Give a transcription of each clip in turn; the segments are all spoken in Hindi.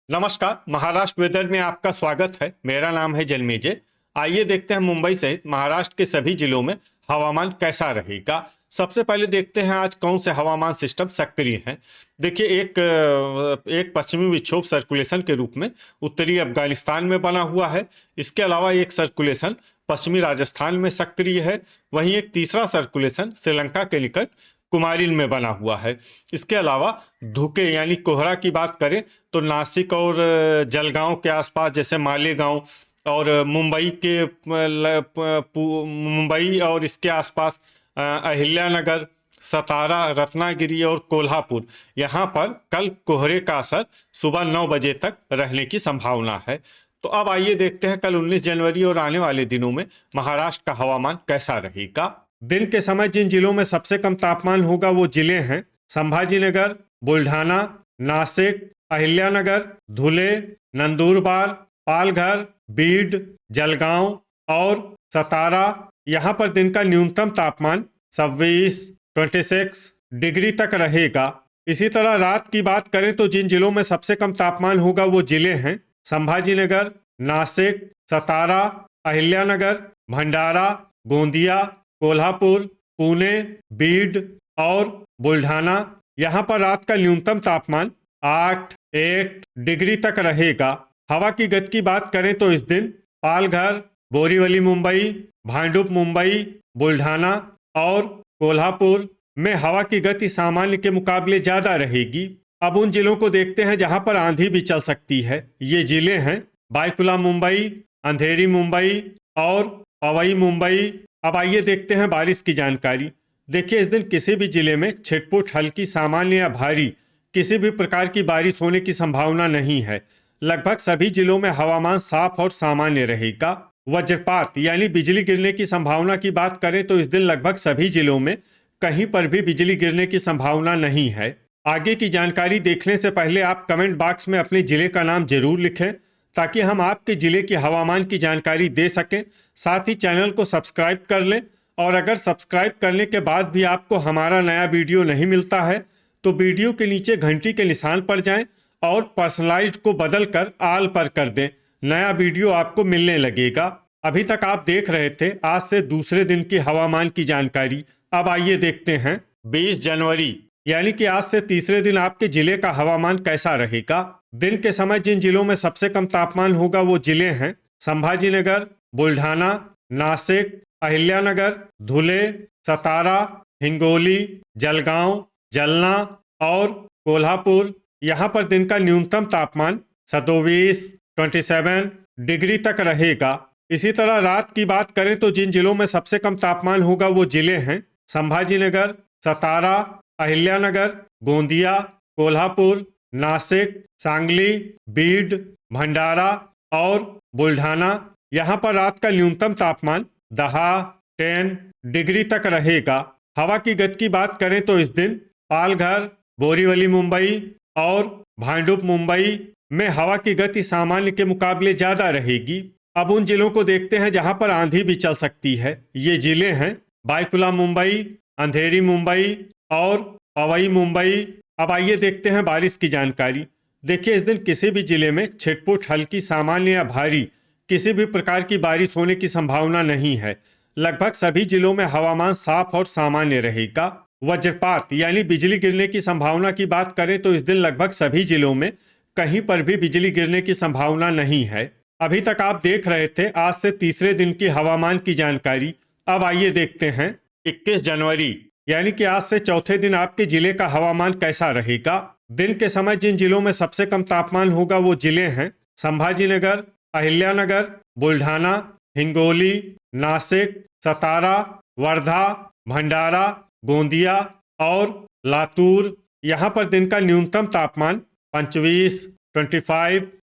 नमस्कार। महाराष्ट्र वेदर में आपका स्वागत है। मेरा नाम है जन्मेजय। आइए देखते हैं मुंबई सहित महाराष्ट्र के सभी जिलों में हवामान कैसा रहेगा। सबसे पहले देखते हैं आज कौन से हवामान सिस्टम सक्रिय हैं। देखिए, एक पश्चिमी विक्षोभ सर्कुलेशन के रूप में उत्तरी अफगानिस्तान में बना हुआ है। इसके अलावा एक सर्कुलेशन पश्चिमी राजस्थान में सक्रिय है। वहीं एक तीसरा सर्कुलेशन श्रीलंका के निकट कुमारिल में बना हुआ है। इसके अलावा धुके यानी कोहरा की बात करें तो नासिक और जलगांव के आसपास, जैसे मालेगांव और मुंबई और इसके आसपास अहिल्यानगर, सतारा, रत्नागिरी और कोल्हापुर, यहाँ पर कल कोहरे का असर सुबह 9 बजे तक रहने की संभावना है। तो अब आइए देखते हैं कल 19 जनवरी और आने वाले दिनों में महाराष्ट्र का हवामान कैसा रहेगा। दिन के समय जिन जिलों में सबसे कम तापमान होगा वो जिले हैं संभाजीनगर, बुल्ढाना, नासिक, अहिल्यानगर, धुले, नंदुरबार, पालघर, बीड, जलगांव और सतारा। यहाँ पर दिन का न्यूनतम तापमान 26 डिग्री तक रहेगा। इसी तरह रात की बात करें तो जिन जिलों में सबसे कम तापमान होगा वो जिले हैं संभाजीनगर, नासिक, सतारा, अहिल्यानगर, भंडारा, गोंदिया, कोल्हापुर, पुणे, बीड और बुल्ढाना। यहाँ पर रात का न्यूनतम तापमान 8 डिग्री तक रहेगा। हवा की गति की बात करें तो इस दिन पालघर, बोरीवली मुंबई, भांडुप मुंबई, बुल्ढाना और कोल्हापुर में हवा की गति सामान्य के मुकाबले ज़्यादा रहेगी। अब उन जिलों को देखते हैं जहां पर आंधी भी चल सकती है। ये जिले हैं बायकुला मुंबई, अंधेरी मुंबई और पवई मुंबई। अब आइए देखते हैं बारिश की जानकारी। देखिए, इस दिन किसी भी जिले में छिटपुट, हल्की, सामान्य या भारी किसी भी प्रकार की बारिश होने की संभावना नहीं है। लगभग सभी जिलों में हवामान साफ और सामान्य रहेगा। वज्रपात यानी बिजली गिरने की संभावना की बात करें तो इस दिन लगभग सभी जिलों में कहीं पर भी बिजली गिरने की संभावना नहीं है। आगे की जानकारी देखने से पहले आप कमेंट बॉक्स में अपने जिले का नाम जरूर लिखें ताकि हम आपके जिले की हवामान की जानकारी दे सकें। साथ ही चैनल को सब्सक्राइब कर लें और अगर सब्सक्राइब करने के बाद भी आपको हमारा नया वीडियो नहीं मिलता है तो वीडियो के नीचे घंटी के निशान पर जाएं और पर्सनलाइज्ड को बदल कर आल पर कर दें। नया वीडियो आपको मिलने लगेगा। अभी तक आप देख रहे थे आज से दूसरे दिन की हवामान की जानकारी। अब आइए देखते हैं 20 जनवरी यानी कि आज से तीसरे दिन आपके जिले का हवामान कैसा रहेगा। दिन के समय जिन जिलों में सबसे कम तापमान होगा वो जिले हैं संभाजीनगर, बुल्ढाना, नासिक, अहिल्यानगर, धुले, सतारा, हिंगोली, जलगांव, जलना और कोल्हापुर। यहाँ पर दिन का न्यूनतम तापमान 27 डिग्री तक रहेगा। इसी तरह रात की बात करें तो जिन जिलों में सबसे कम तापमान होगा वो जिले हैं संभाजीनगर, सतारा, अहिल्यानगर, गोंदिया, कोल्हापुर, नासिक, सांगली, बीड, भंडारा और बुल्ढाना। यहाँ पर रात का न्यूनतम तापमान 10 डिग्री तक रहेगा। हवा की गति की बात करें तो इस दिन पालघर, बोरीवली मुंबई और भांडुप मुंबई में हवा की गति सामान्य के मुकाबले ज़्यादा रहेगी। अब उन जिलों को देखते हैं जहां पर आंधी भी चल सकती है। ये जिले हैं बायकुला मुंबई, अंधेरी मुंबई और पवई मुंबई। अब आइए देखते हैं बारिश की जानकारी। देखिए, इस दिन किसी भी जिले में छिटपुट, हल्की, सामान्य या भारी किसी भी प्रकार की बारिश होने की संभावना नहीं है। लगभग सभी जिलों में हवामान साफ और सामान्य रहेगा। वज्रपात यानी बिजली गिरने की संभावना की बात करें तो इस दिन लगभग सभी जिलों में कहीं पर भी बिजली गिरने की संभावना नहीं है। अभी तक आप देख रहे थे आज से तीसरे दिन की हवामान की जानकारी। अब आइए देखते हैं 21 जनवरी यानी कि आज से चौथे दिन आपके जिले का हवामान कैसा रहेगा। दिन के समय जिन जिलों में सबसे कम तापमान होगा वो जिले हैं संभाजीनगर, अहिल्यानगर, बुल्ढाना, हिंगोली, नासिक, सतारा, वर्धा, भंडारा, गोंदिया और लातूर। यहाँ पर दिन का न्यूनतम तापमान 25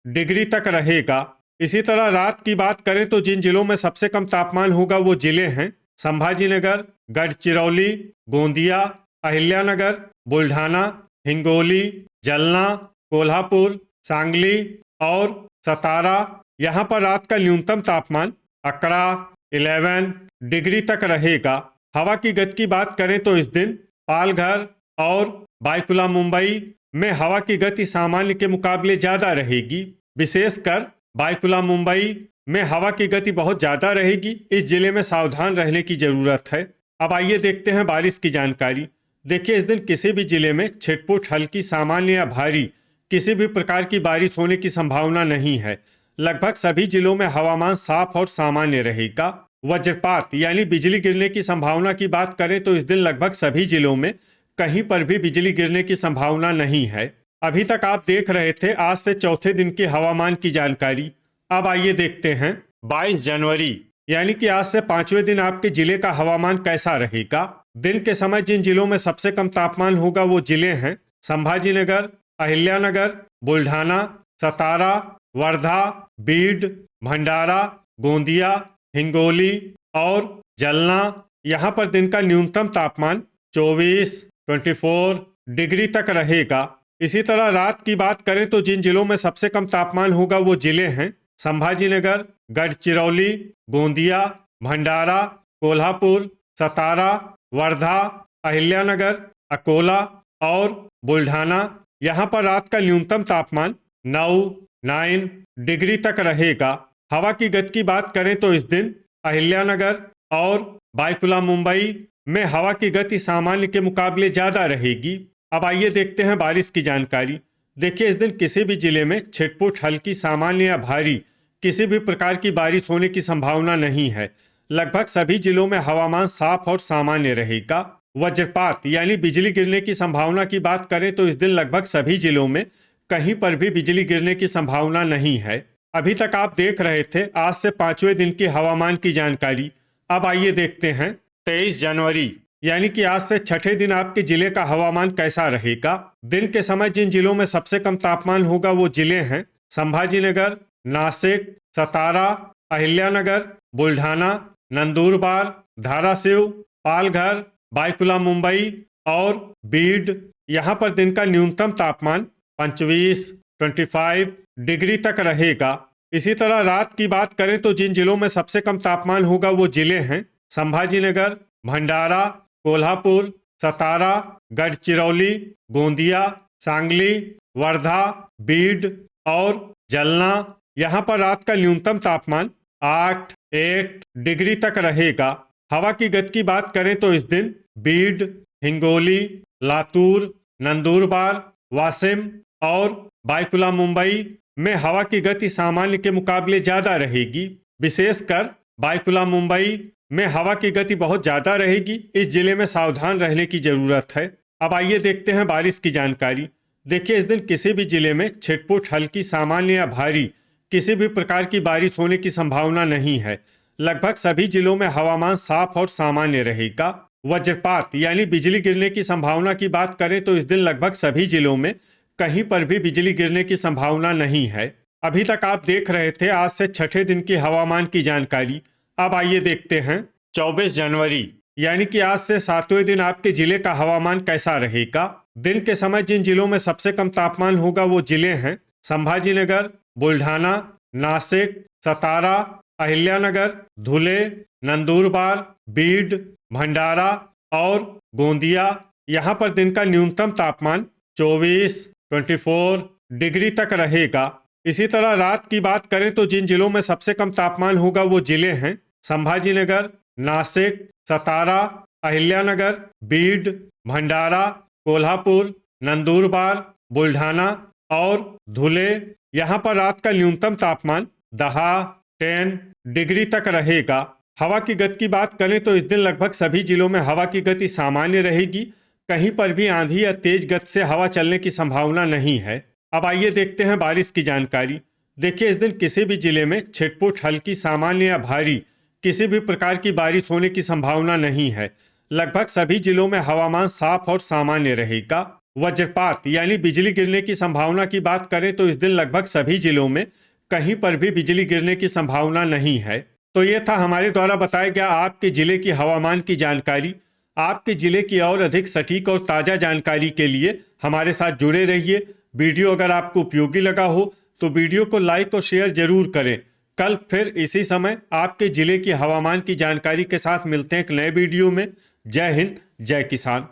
डिग्री तक रहेगा। इसी तरह रात की बात करें तो जिन जिलों में सबसे कम तापमान होगा वो जिले हैं संभाजीनगर, गढ़चिरौली, गोंदिया, अहिल्यानगर, बुल्ढाना, हिंगोली, जलना, कोल्हापुर, सांगली और सतारा। यहाँ पर रात का न्यूनतम तापमान 11 डिग्री तक रहेगा। हवा की गति की बात करें तो इस दिन पालघर और बायकुला मुंबई में हवा की गति सामान्य के मुकाबले ज्यादा रहेगी। विशेषकर बायकुला मुंबई में हवा की गति बहुत ज्यादा रहेगी। इस जिले में सावधान रहने की जरूरत है। अब आइए देखते हैं बारिश की जानकारी। देखिए, इस दिन किसी भी जिले में छिटपुट, हल्की, सामान्य या भारी किसी भी प्रकार की बारिश होने की संभावना नहीं है। लगभग सभी जिलों में हवामान साफ और सामान्य रहेगा। वज्रपात यानी बिजली गिरने की संभावना की बात करें तो इस दिन लगभग सभी जिलों में कहीं पर भी बिजली गिरने की संभावना नहीं है। अभी तक आप देख रहे थे आज से चौथे दिन के हवामान की जानकारी। अब आइए देखते हैं 22 जनवरी यानी कि आज से 5वें दिन आपके जिले का हवामान कैसा रहेगा। दिन के समय जिन जिलों में सबसे कम तापमान होगा वो जिले हैं संभाजीनगर, अहिल्यानगर, बुल्ढाना, सतारा, वर्धा, बीड, भंडारा, गोंदिया, हिंगोली और जलना। यहाँ पर दिन का न्यूनतम तापमान 24 डिग्री तक रहेगा। इसी तरह रात की बात करें तो जिन जिलों में सबसे कम तापमान होगा वो जिले हैं संभाजीनगर, गढ़चिरौली, गोंदिया, भंडारा, कोल्हापुर, सतारा, वर्धा, अहिल्यानगर, अकोला और बुल्ढाना। यहाँ पर रात का न्यूनतम तापमान 9 डिग्री तक रहेगा। हवा की गति की बात करें तो इस दिन अहिल्यानगर और बायकुला मुंबई में हवा की गति सामान्य के मुकाबले ज्यादा रहेगी। अब आइए देखते हैं बारिश की जानकारी। देखिए, इस दिन किसी भी जिले में छिटपुट, हल्की, सामान्य या भारी किसी भी प्रकार की बारिश होने की संभावना नहीं है। लगभग सभी जिलों में हवामान साफ और सामान्य रहेगा। वज्रपात यानी बिजली गिरने की संभावना की बात करें तो इस दिन लगभग सभी जिलों में कहीं पर भी बिजली गिरने की संभावना नहीं है। अभी तक आप देख रहे थे आज से 5वें दिन की हवामान की जानकारी। अब आइए देखते हैं 23 जनवरी यानी कि आज से छठे दिन आपके जिले का हवामान कैसा रहेगा। दिन के समय जिन जिलों में सबसे कम तापमान होगा वो जिले हैं संभाजीनगर, नासिक, सतारा, अहिल्यानगर, बुल्ढाना, नंदुरबार, धाराशिव, पालघर, बायकुला मुंबई और बीड। यहाँ पर दिन का न्यूनतम तापमान 25 डिग्री तक रहेगा। इसी तरह रात की बात करें तो जिन जिलों में सबसे कम तापमान होगा वो जिले हैं संभाजीनगर, भंडारा, कोल्हापुर, सतारा, गढ़चिरौली, गोंदिया, सांगली, वर्धा, बीड और जलना। यहाँ पर रात का न्यूनतम तापमान 8 डिग्री तक रहेगा। हवा की गति की बात करें तो इस दिन बीड, हिंगोली, लातूर, नंदुरबार, वाशिम और बायकुला मुंबई में हवा की गति सामान्य के मुकाबले ज्यादा रहेगी। विशेषकर बायकुला मुंबई में हवा की गति बहुत ज्यादा रहेगी। इस जिले में सावधान रहने की जरूरत है। अब आइए देखते हैं बारिश की जानकारी। देखिए, इस दिन किसी भी जिले में छिटपुट, हल्की, सामान्य या भारी किसी भी प्रकार की बारिश होने की संभावना नहीं है। लगभग सभी जिलों में हवामान साफ और सामान्य रहेगा। वज्रपात यानी बिजली गिरने की संभावना की बात करें तो इस दिन लगभग सभी जिलों में कहीं पर भी बिजली गिरने की संभावना नहीं है। अभी तक आप देख रहे थे आज से छठे दिन की हवामान की जानकारी। अब आइए देखते हैं 24 जनवरी यानी कि आज से 7वें दिन आपके जिले का हवामान कैसा रहेगा। दिन के समय जिन जिलों में सबसे कम तापमान होगा वो जिले हैं संभाजीनगर, बुल्ढाना, नासिक, सतारा, अहिल्यानगर, धुले, नंदुरबार, बीड, भंडारा और गोंदिया। यहाँ पर दिन का न्यूनतम तापमान 24 डिग्री तक रहेगा। इसी तरह रात की बात करें तो जिन जिलों में सबसे कम तापमान होगा वो जिले हैं संभाजीनगर, नासिक, सतारा, अहिल्यानगर, बीड, भंडारा, कोल्हापुर, नंदुरबार, बुल्ढाना और धुले। यहाँ पर रात का न्यूनतम तापमान 10 डिग्री तक रहेगा। हवा की गति की बात करें तो इस दिन लगभग सभी जिलों में हवा की गति सामान्य रहेगी। कहीं पर भी आंधी या तेज गति से हवा चलने की संभावना नहीं है। अब आइए देखते हैं बारिश की जानकारी। देखिए, इस दिन किसी भी जिले में छिटपुट, हल्की, सामान्य या भारी किसी भी प्रकार की बारिश होने की संभावना नहीं है। लगभग सभी जिलों में हवामान साफ और सामान्य रहेगा। वज्रपात यानी बिजली गिरने की संभावना की बात करें तो इस दिन लगभग सभी जिलों में कहीं पर भी बिजली गिरने की संभावना नहीं है। तो ये था हमारे द्वारा बताया गया आपके जिले की हवामान की जानकारी। आपके जिले की और अधिक सटीक और ताज़ा जानकारी के लिए हमारे साथ जुड़े रहिए। वीडियो अगर आपको उपयोगी लगा हो तो वीडियो को लाइक और शेयर जरूर करें। कल फिर इसी समय आपके जिले की हवामान की जानकारी के साथ मिलते हैं एक नए वीडियो में। जय हिंद, जय किसान।